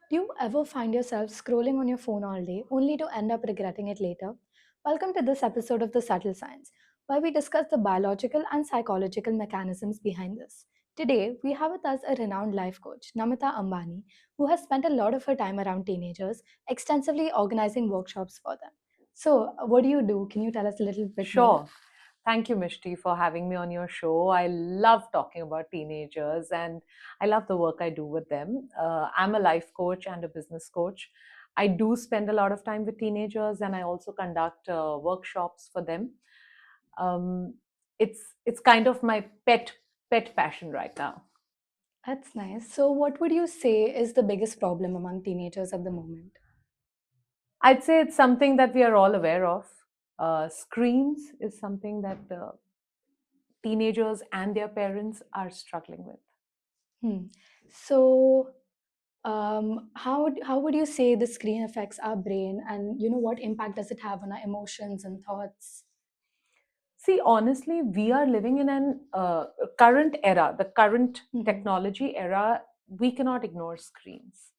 Do you ever find yourself scrolling on your phone all day only to end up regretting it later? Welcome to this episode of The Subtle Science, where we discuss the biological and psychological mechanisms behind this. Today, we have with us a renowned life coach, Namita Ambani, who has spent a lot of her time around teenagers, extensively organizing workshops for them. So, what do you do? Can you tell us a little bit more? Sure. Thank you, Mishti, for having me on your show. I love talking about teenagers and I love the work I do with them. I'm a life coach and a business coach. I do spend a lot of time with teenagers and I also conduct workshops for them. Um, it's kind of my pet passion right now. That's nice. So, what would you say is the biggest problem among teenagers at the moment? I'd say it's something that we are all aware of. Screens is something that teenagers and their parents are struggling with. Hmm. So, how would you say the screen affects our brain, and what impact does it have on our emotions and thoughts? See, honestly, we are living in an current era, the current Hmm. technology era. We cannot ignore screens.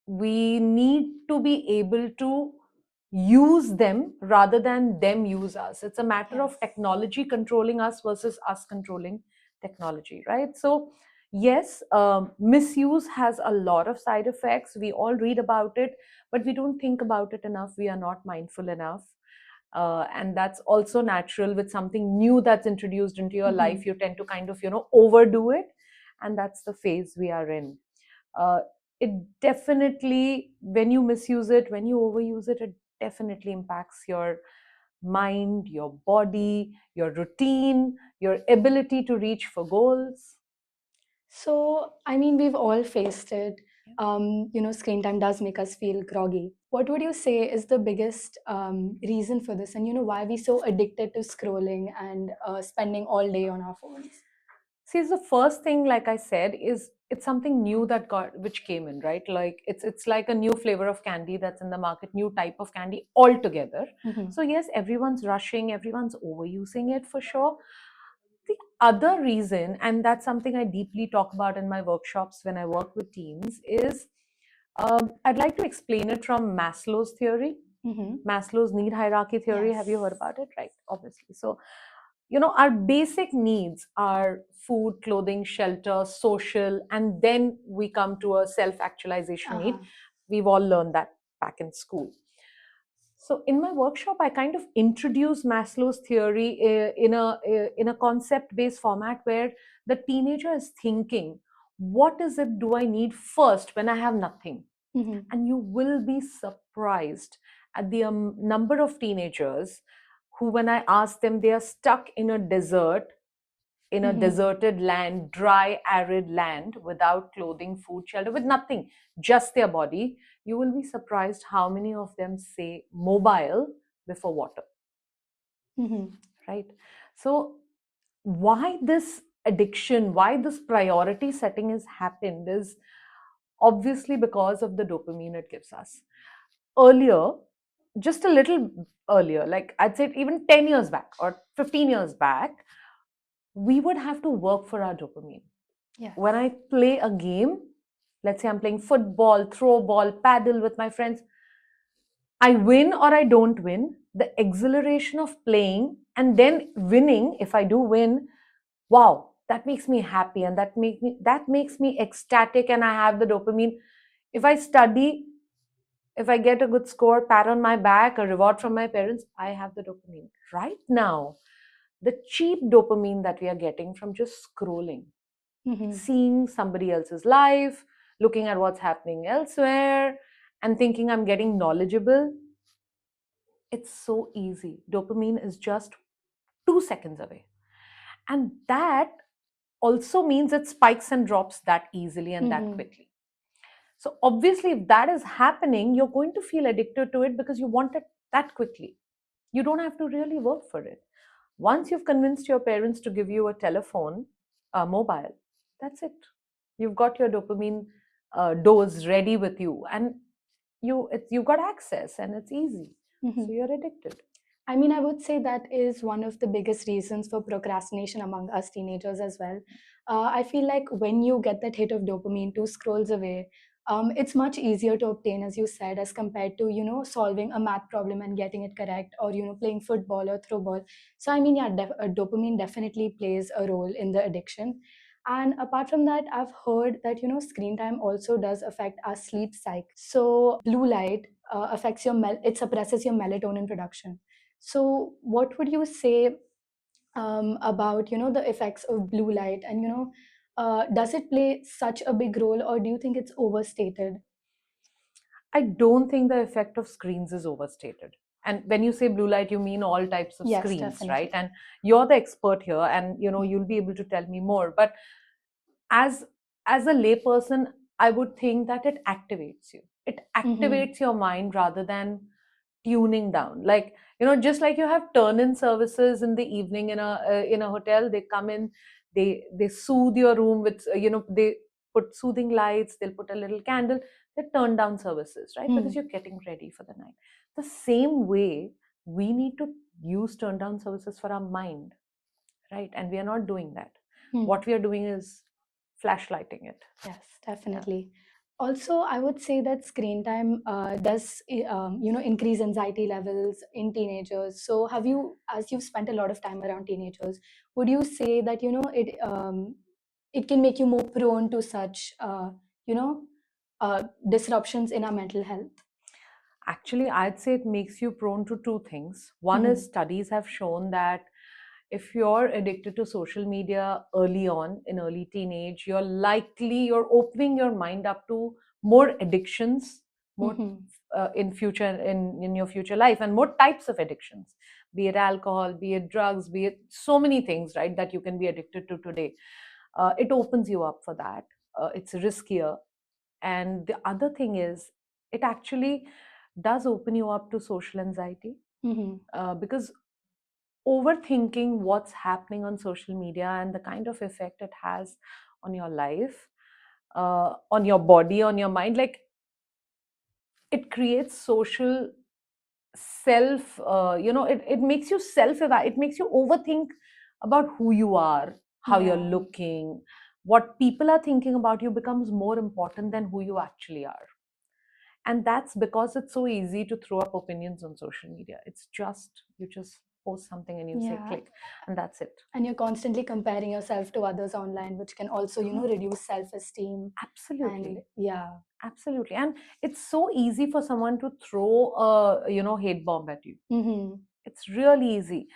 We need to be able to use them rather than them use us. It's a matter Yes. of technology controlling us versus us controlling technology, right? So, yes, misuse has a lot of side effects. We all read about it, but we don't think about it enough. We are not mindful enough, and that's also natural. With something new that's introduced into your life, Hmm. you tend to kind of overdo it, and that's the phase we are in. uh, it definitely, when you misuse it, when you overuse it, it definitely impacts your mind, your body, your routine, your ability to reach for goals. So, I mean, we've all faced it. Screen time does make us feel groggy. What would you say is the biggest reason for this, and why are we so addicted to scrolling and spending all day on our phones? See, the first thing, like I said, is it's something new that got which came in, right? Like it's like a new flavor of candy that's in the market, new type of candy altogether. Hmm. So yes, everyone's rushing, everyone's overusing it for sure. The other reason, and that's something I deeply talk about in my workshops when I work with teams, is I'd like to explain it from Maslow's theory. Hmm. Maslow's need hierarchy theory. Have you heard Yes. about it? Right, obviously. So, our basic needs are food, clothing, shelter, social, and then we come to a self actualization need. Uh-huh. We've all learned that back in school. So in my workshop, I kind of introduce Maslow's theory in a concept based format where the teenager is thinking, what is it do I need first when I have nothing? Hmm. And you will be surprised at the number of teenagers who, when I ask them, they are stuck in a desert, in a Hmm. deserted land, dry, arid land, without clothing, food, shelter, with nothing, just their body. You will be surprised how many of them say mobile before water, Hmm. right? So, why this addiction, why this priority setting has happened is obviously because of the dopamine it gives us. Earlier, just a little earlier, like I'd say even 10 years back or 15 years back, we would have to work for our dopamine. Yes. When I play a game, let's say I'm playing football, throw ball, paddle with my friends, I win or I don't win, the exhilaration of playing and then winning, if I do win, wow, that makes me happy and that makes me ecstatic and I have the dopamine. If I study, if I get a good score, pat on my back, a reward from my parents, I have the dopamine. Right now, the cheap dopamine that we are getting from just scrolling, Hmm. seeing somebody else's life, looking at what's happening elsewhere, and thinking I'm getting knowledgeable, it's so easy. Dopamine is just 2 seconds away. And that also means it spikes and drops that easily and that Hmm. quickly. So, obviously, if that is happening, you're going to feel addicted to it because you want it that quickly. You don't have to really work for it. Once you've convinced your parents to give you a telephone, a mobile, that's it. You've got your dopamine dose ready with you, and you've got access, and it's easy. So Hmm. you're addicted. I mean, I would say that is one of the biggest reasons for procrastination among us teenagers as well. I feel like when you get that hit of dopamine 2 scrolls away, it's much easier to obtain, as you said, as compared to solving a math problem and getting it correct, or playing football or throw ball. So I mean, yeah, dopamine definitely plays a role in the addiction. And apart from that, I've heard that screen time also does affect our sleep cycle. So blue light affects it suppresses your melatonin production. So what would you say about the effects of blue light, and does it play such a big role, or do you think it's overstated? I don't think the effect of screens is overstated. And when you say blue light, you mean all types of Yes, screens, right? definitely. And you're the expert here, and you'll be able to tell me more. But as as a layperson, I would think that it activates you. It Mm-hmm. activates your mind rather than tuning down. Like, just like you have turn-in services in the evening in a hotel, they come in, they soothe your room with they put soothing lights, they'll put a little candle. They turn down services, right? Because Hmm. you're getting ready for the night. The same way, we need to use turn down services for our mind, right? And we are not doing that. Hmm. What we are doing is flashlighting it. Yes, Yeah. definitely. Also, I would say that screen time does increase anxiety levels in teenagers. So have you, as you've spent a lot of time around teenagers, would you say that it can make you more prone to such you know disruptions in our mental health? Actually, I'd say it makes you prone to two things. One is, Hmm. studies have shown that if you're addicted to social media early on, in early teenage, you're opening your mind up to more addictions, more Hmm. in your future life, and more types of addictions, be it alcohol, be it drugs, be it so many things, right, that you can be addicted to today. It opens you up for that. It's riskier. And the other thing is, it actually does open you up to social anxiety, Hmm. because overthinking what's happening on social media and the kind of effect it has on your life, on your body, on your mind, like, it creates social self, it makes you it makes you overthink about who you are, how you're Yeah. looking, what people are thinking about you becomes more important than who you actually are. And that's because it's so easy to throw up opinions on social media. It's just, you just post something and you say Yeah. click, and that's it. And you're constantly comparing yourself to others online, which can also reduce self-esteem. And Absolutely. yeah. Absolutely. And it's so easy for someone to throw a hate bomb at you. Hmm. It's really easy.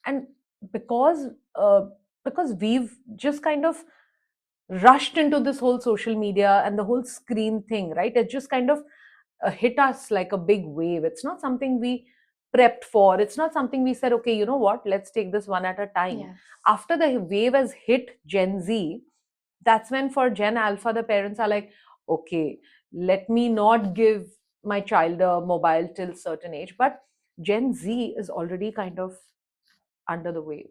And because uh, because we've just kind of rushed into this whole social media and the whole screen thing, right? It just kind of hit us like a big wave. It's not something we prepped for. It's not something we said, okay, you know what, let's take this one at a time. Yes. After the wave has hit Gen Z, that's when for Gen Alpha, the parents are like, okay, let me not give my child a mobile till certain age. But Gen Z is already kind of under the wave.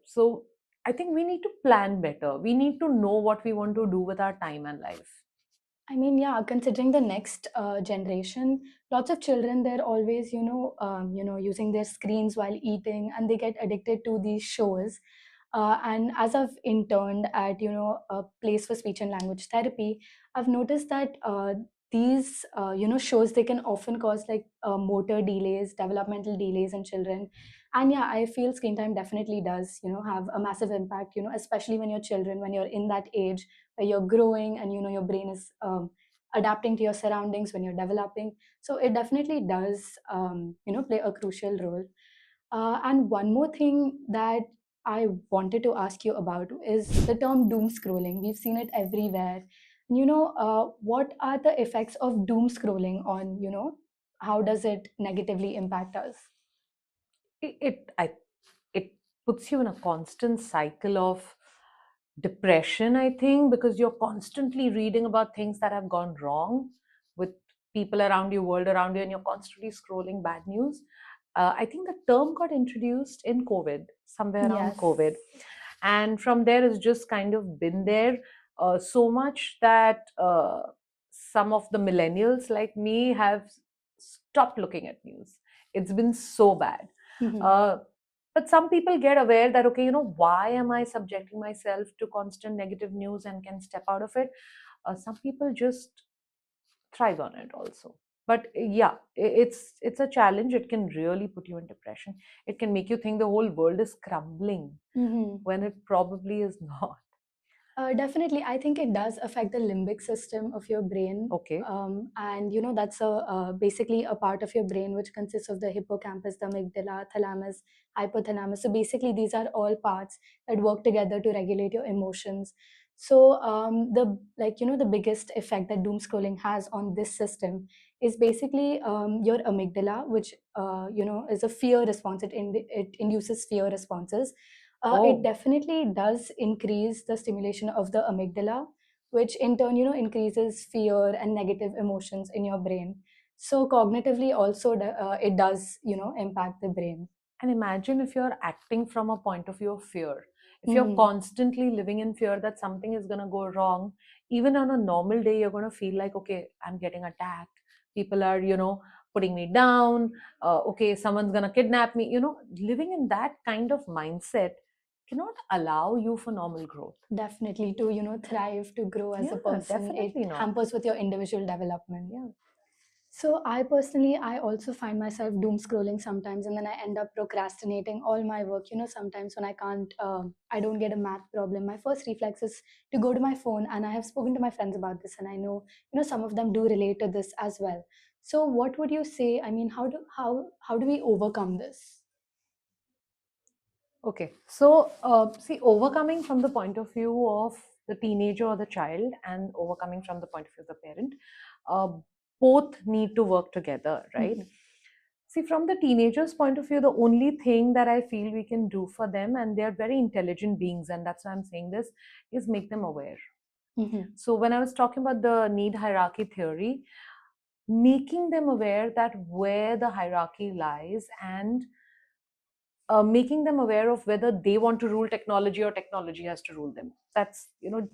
So I think we need to plan better. We need to know what we want to do with our time and life. I mean, yeah, considering the next generation, lots of children, they're always, using their screens while eating, and they get addicted to these shows. And as I've interned at, a place for speech and language therapy, I've noticed that these, shows, they can often cause like motor delays, developmental delays in children. And yeah, I feel screen time definitely does, have a massive impact, especially when you're children, when you're in that age where you're growing, and your brain is adapting to your surroundings when you're developing. So it definitely does play a crucial role. And one more thing that I wanted to ask you about is the term doom scrolling. We've seen it everywhere. What are the effects of doom scrolling on, how does it negatively impact us? It puts you in a constant cycle of depression, I think, because you're constantly reading about things that have gone wrong with people around you, world around you, and you're constantly scrolling bad news. I think the term got introduced in COVID, somewhere around Yes. COVID, and from there it's just kind of been there, so much that some of the millennials like me have stopped looking at news. It's been so bad. Hmm. uh, but some people get aware that, okay, why am I subjecting myself to constant negative news, and can step out of it. Some people just thrive on it also. But yeah, it's a challenge. It can really put you in depression. It can make you think the whole world is crumbling when it probably is not. Definitely, I think it does affect the limbic system of your brain. Okay. And you know that's a basically a part of your brain which consists of the hippocampus, the amygdala, thalamus, hypothalamus. So basically, these are all parts that work together to regulate your emotions. So the like you know the biggest effect that doom scrolling has on this system is basically your amygdala, which you know is a fear response. It induces fear responses. It Oh, definitely does increase the stimulation of the amygdala, which in turn, you know, increases fear and negative emotions in your brain. So cognitively, also, it does, you know, impact the brain. and imagine if you're acting from a point of view of fear. If you're Mhm. constantly living in fear that something is going to go wrong, even on a normal day, you're going to feel like, okay, I'm getting attacked. People are, putting me down. Okay, someone's going to kidnap me. Living in that kind of mindset cannot allow you for normal growth. Definitely, to you know thrive, to grow as a Yeah, person, it definitely not. hampers with your individual development. Yeah. So I personally, I also find myself doom scrolling sometimes, and then I end up procrastinating all my work. You know, sometimes when I can't, I don't get a math problem. My first reflex is to go to my phone, and I have spoken to my friends about this, and I know, you know, some of them do relate to this as well. So, what would you say? I mean, how do we overcome this? Okay, so see, overcoming from the point of view of the teenager or the child, and overcoming from the point of view of the parent, uh, both need to work together, right? Mhm. See, from the teenager's point of view, the only thing that I feel we can do for them, and they're very intelligent beings, and that's why I'm saying this, is make them aware. Mhm. So, when I was talking about the need hierarchy theory, making them aware that where the hierarchy lies, and making them aware of whether they want to rule technology or technology has to rule them. That's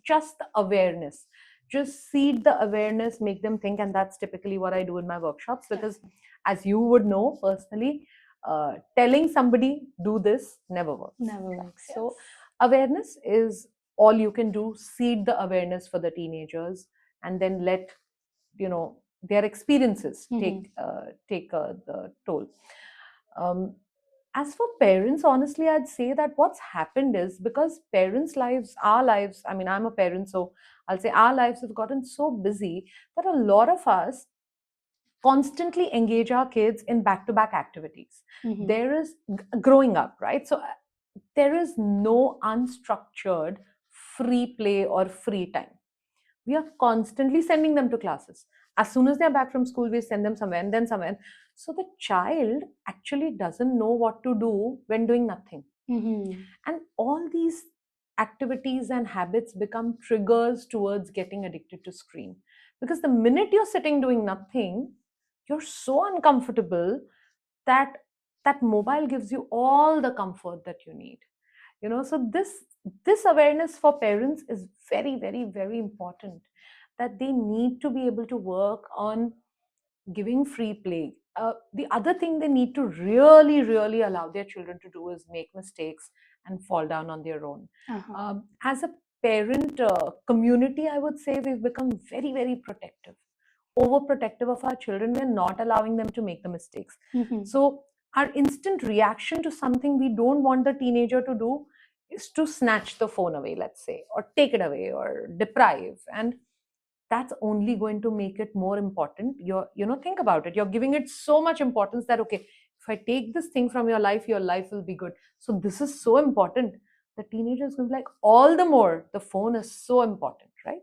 just the awareness. Just seed the awareness, make them think, and that's typically what I do in my workshops. Because, Definitely. as you would know personally, telling somebody do this never works. Never works. So, Yes. awareness is all you can do. Seed the awareness for the teenagers, and then let their experiences Mhm. take the toll. Um, as for parents, honestly, I'd say that what's happened is because parents' lives, our lives, I mean, I'm a parent, so I'll say our lives have gotten so busy that a lot of us constantly engage our kids in back to back activities. Mhm. There is growing up, right? So there is no unstructured free play or free time. We are constantly sending them to classes. As soon as they're back from school, we send them somewhere and then somewhere. So the child actually doesn't know what to do when doing nothing. Mhm. And all these activities and habits become triggers towards getting addicted to screen. Because the minute you're sitting doing nothing, you're so uncomfortable that that mobile gives you all the comfort that you need. So this awareness for parents is very, very, very important, that they need to be able to work on giving free play. The other thing they need to really, really allow their children to do is make mistakes and fall down on their own. Uh-huh. As a parent community, I would say we've become very, very protective, overprotective of our children. We're not allowing them to make the mistakes. Mhm. So our instant reaction to something we don't want the teenager to do is to snatch the phone away, let's say, or take it away or deprive. And that's only going to make it more important. Think about it. You're giving it so much importance that, okay, if I take this thing from your life will be good. So this is so important. The teenager is going to be like, all the more, the phone is so important, right?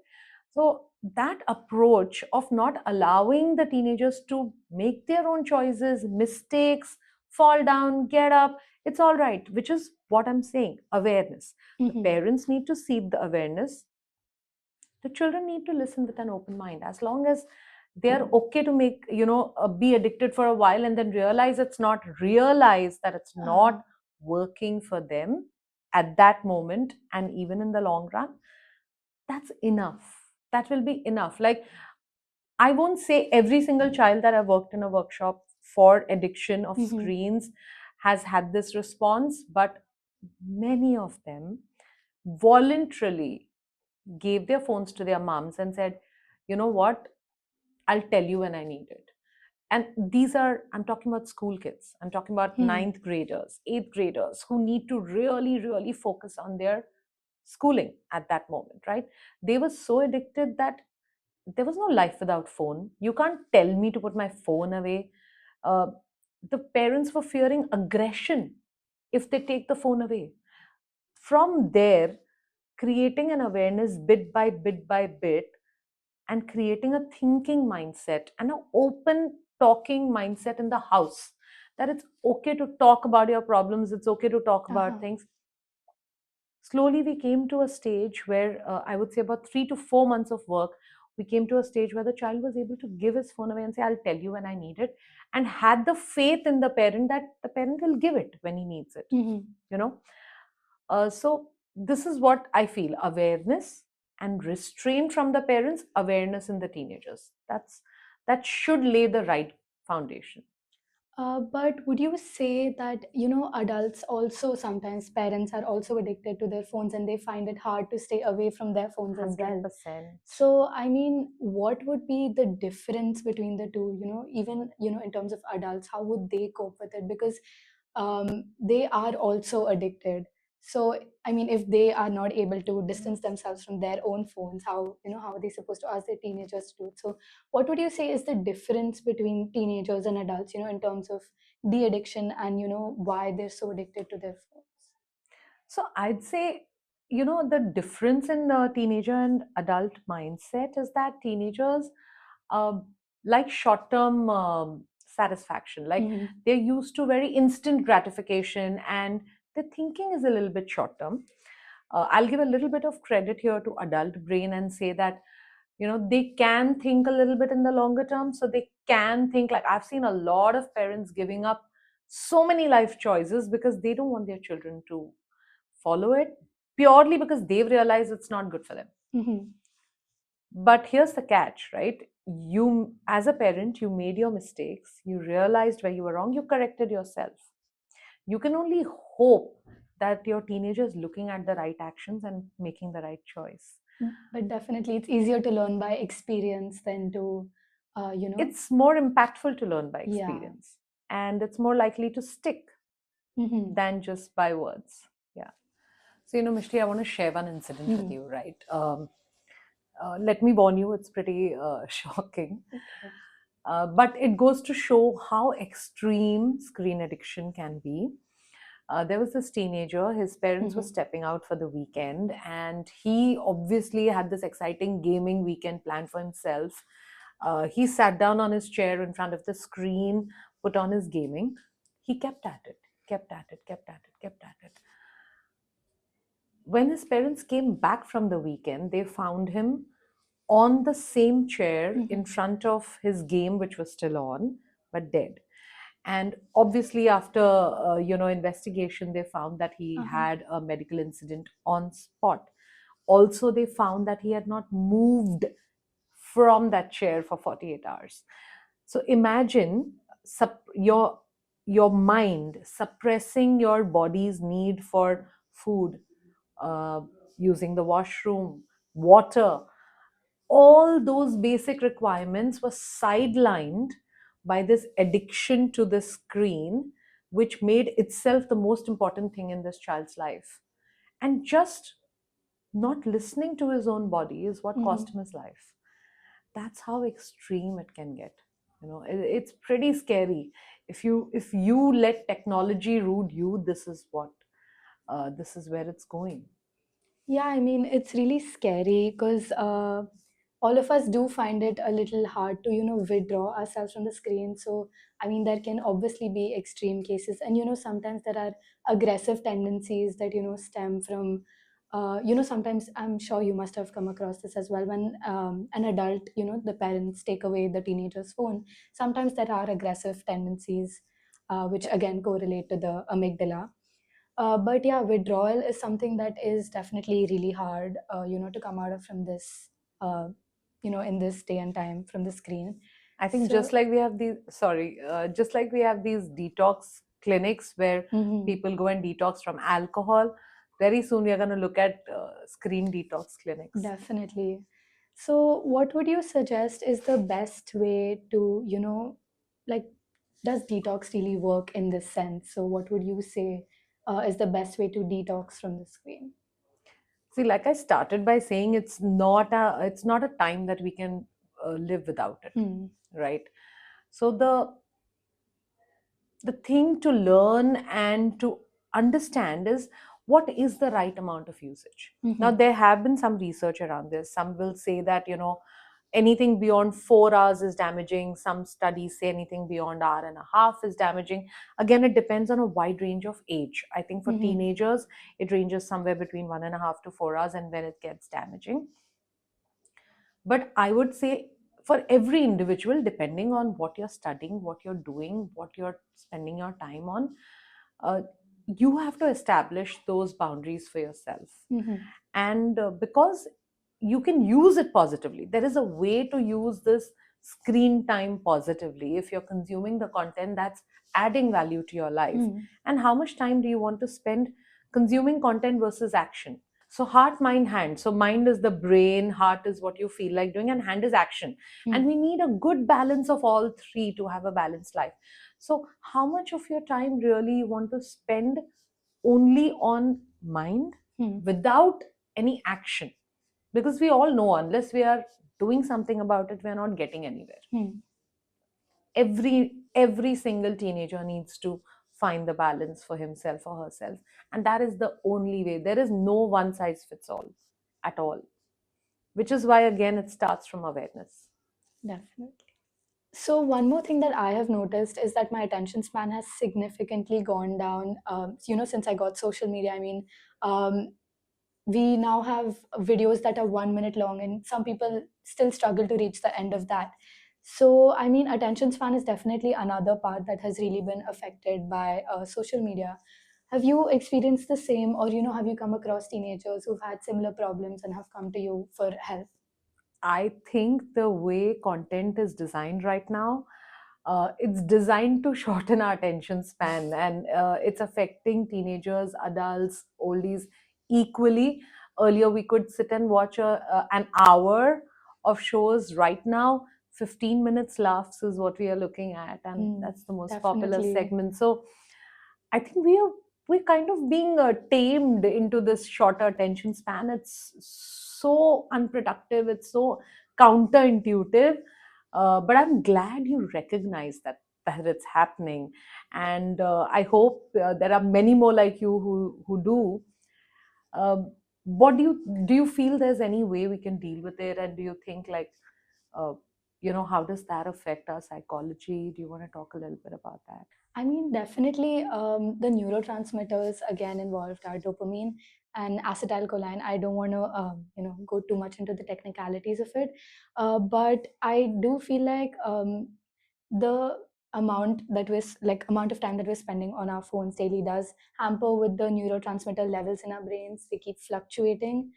So that approach of not allowing the teenagers to make their own choices, mistakes, fall down, get up, it's all right, which is what I'm saying, awareness. The Mhm. parents need to seed the awareness. The children need to listen with an open mind. As long as they're okay to make, be addicted for a while and then realize that it's Uh-huh. not working for them at that moment and even in the long run, that's enough. That will be enough. Like, I won't say every single child that I've worked in a workshop for addiction of Mhm. screens has had this response, but many of them voluntarily, gave their phones to their moms and said, you know what, I'll tell you when I need it. And these are, I'm talking about school kids, I'm talking about Hmm. ninth graders, eighth graders who need to really, really focus on their schooling at that moment, right? They were so addicted that there was no life without phone. You can't tell me to put my phone away. uh, the parents were fearing aggression if they take the phone away. From there, creating an awareness bit by bit by bit, and creating a thinking mindset and an open talking mindset in the house, that it's okay to talk about your problems, it's okay to talk about Uh-huh. things. Slowly we came to a stage where, I would say about 3 to 4 months of work, we came to a stage where the child was able to give his phone away and say, I'll tell you when I need it, and had the faith in the parent that the parent will give it when he needs it, Hmm. you know. So this is what I feel: awareness and restraint from the parents, awareness in the teenagers. That should lay the right foundation. But would you say that, adults also, sometimes parents are also addicted to their phones and they find it hard to stay away from their phones as well? 100%. So, I mean, what would be the difference between the two? Even, in terms of adults, how would they cope with it? Because they are also addicted. So, I mean, if they are not able to distance themselves from their own phones, how are they supposed to ask their teenagers to do it? So, what would you say is the difference between teenagers and adults, in terms of the addiction and, why they're so addicted to their phones? So I'd say, the difference in the teenager and adult mindset is that teenagers, um, like short term satisfaction, like Mm-hmm. they're used to very instant gratification, and their thinking is a little bit short term. I'll give a little bit of credit here to adult brain and say that, they can think a little bit in the longer term. So they can think, like, I've seen a lot of parents giving up so many life choices because they don't want their children to follow it, purely because they've realized it's not good for them. Mm-hmm. But here's the catch, right? You, as a parent, you made your mistakes, you realized where you were wrong, you corrected yourself. You can only hope that your teenager is looking at the right actions and making the right choice. But definitely, it's easier to learn by experience than to, uh, you know, It's more impactful to learn by yeah. experience, and it's more likely to stick Mm-hmm. than just by words. Yeah. So, Mishti, I want to share one incident with Mm-hmm. you, right? Let me warn you, it's pretty shocking. Okay. But it goes to show how extreme screen addiction can be. There was this teenager, his parents were Mm-hmm. stepping out for the weekend, and he obviously had this exciting gaming weekend planned for himself. He sat down on his chair in front of the screen, put on his gaming. He kept at it, kept at it, kept at it, kept at it. When his parents came back from the weekend, they found him on the same chair Mm-hmm. in front of his game, which was still on, but dead. And obviously, after investigation, they found that he Uh-huh. had a medical incident on spot. Also, they found that he had not moved from that chair for 48 hours. So imagine your mind suppressing your body's need for food, uh, using the washroom, water. All those basic requirements were sidelined by this addiction to the screen, which made itself the most important thing in this child's life. And just not listening to his own body is what Mm-hmm. cost him his life. That's how extreme it can get. It's pretty scary. If you let technology rule you, this is where it's going. Yeah, I mean, it's really scary because all of us do find it a little hard to, withdraw ourselves from the screen. So, I mean, there can obviously be extreme cases. And, sometimes there are aggressive tendencies that, stem from, sometimes I'm sure you must have come across this as well. When an adult, the parents take away the teenager's phone, sometimes there are aggressive tendencies, which Yeah. again correlate to the amygdala. But yeah, withdrawal is something that is definitely really hard, to come out of from this, in this day and time from the screen. I think So, just like we have these detox clinics where mhm. people go and detox from alcohol, very soon we are going to look at screen detox clinics. Definitely. So, what would you suggest is the best way to, like, does detox really work in this sense? So, what would you say is the best way to detox from the screen? See, like I started by saying, it's not a time that we can live without it, Hmm. right? So the thing to learn and to understand is what is the right amount of usage. Now Mm-hmm. there have been some research around this. Some will say that anything beyond 4 hours is damaging. Some studies say anything beyond hour and a half is damaging. Again, it depends on a wide range of age. I think for Mm-hmm. teenagers it ranges somewhere between 1.5 to 4 hours, and when it gets damaging. But I would say for every individual, depending on what you're studying, what you're doing, what you're spending your time on, uh, you have to establish those boundaries for yourself. Mm-hmm. And because you can use it positively, there is a way to use this screen time positively if you're consuming the content that's adding value to your life. Mm. And how much time do you want to spend consuming content versus action? So heart, mind, hand. So mind is the brain, heart is what you feel like doing, and hand is action. And Mm. we need a good balance of all three to have a balanced life. So how much of your time really you want to spend only on mind Mm. without any action? Because we all know unless we are doing something about it, we are not getting anywhere. Mm. Every single teenager needs to find the balance for himself or herself, and that is the only way. There is no one size fits all at all, which is why again it starts from awareness. Definitely. So, one more thing that I have noticed is that my attention span has significantly gone down. Since I got social media, um, we now have videos that are 1 minute long, and some people still struggle to reach the end of that. So, attention span is definitely another part that has really been affected by social media. Have you experienced the same, or have you come across teenagers who've had similar problems and have come to you for help? I think the way content is designed right now, it's designed to shorten our attention span, and it's affecting teenagers, adults, oldies equally. Earlier, we could sit and watch an hour of shows. Right now, 15 minutes laughs is what we are looking at, and Mm, that's the most popular definitely. segment. So, I think we're kind of being tamed into this shorter attention span. It's so unproductive. It's so counterintuitive. But I'm glad you recognize that it's happening, and I hope there are many more like you who do. What do you feel there's any way we can deal with it, and do you think like uh, how does that affect our psychology? Do you want to talk a little bit about that? Definitely, the neurotransmitters again involved are dopamine and acetylcholine. I don't want to, go too much into the technicalities of it, but I do feel like the amount of time that we're spending on our phones daily does hamper with the neurotransmitter levels in our brains. They keep fluctuating,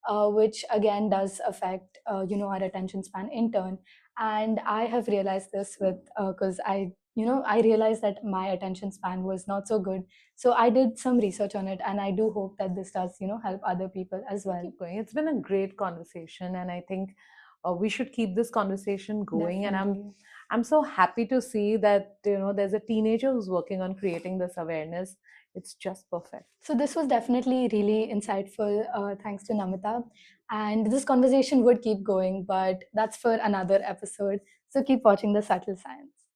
which again does affect, our attention span in turn. And I have realized this with because I realized that my attention span was not so good. So I did some research on it, and I do hope that this does, help other people as We'll well. keep going. It's been a great conversation, and I think we should keep this conversation going. And I'm Definitely. I'm so happy to see that there's a teenager who's working on creating this awareness. It's just perfect. So this was definitely really insightful. Thanks to Namita. And this conversation would keep going, but that's for another episode. So keep watching The Subtle Science.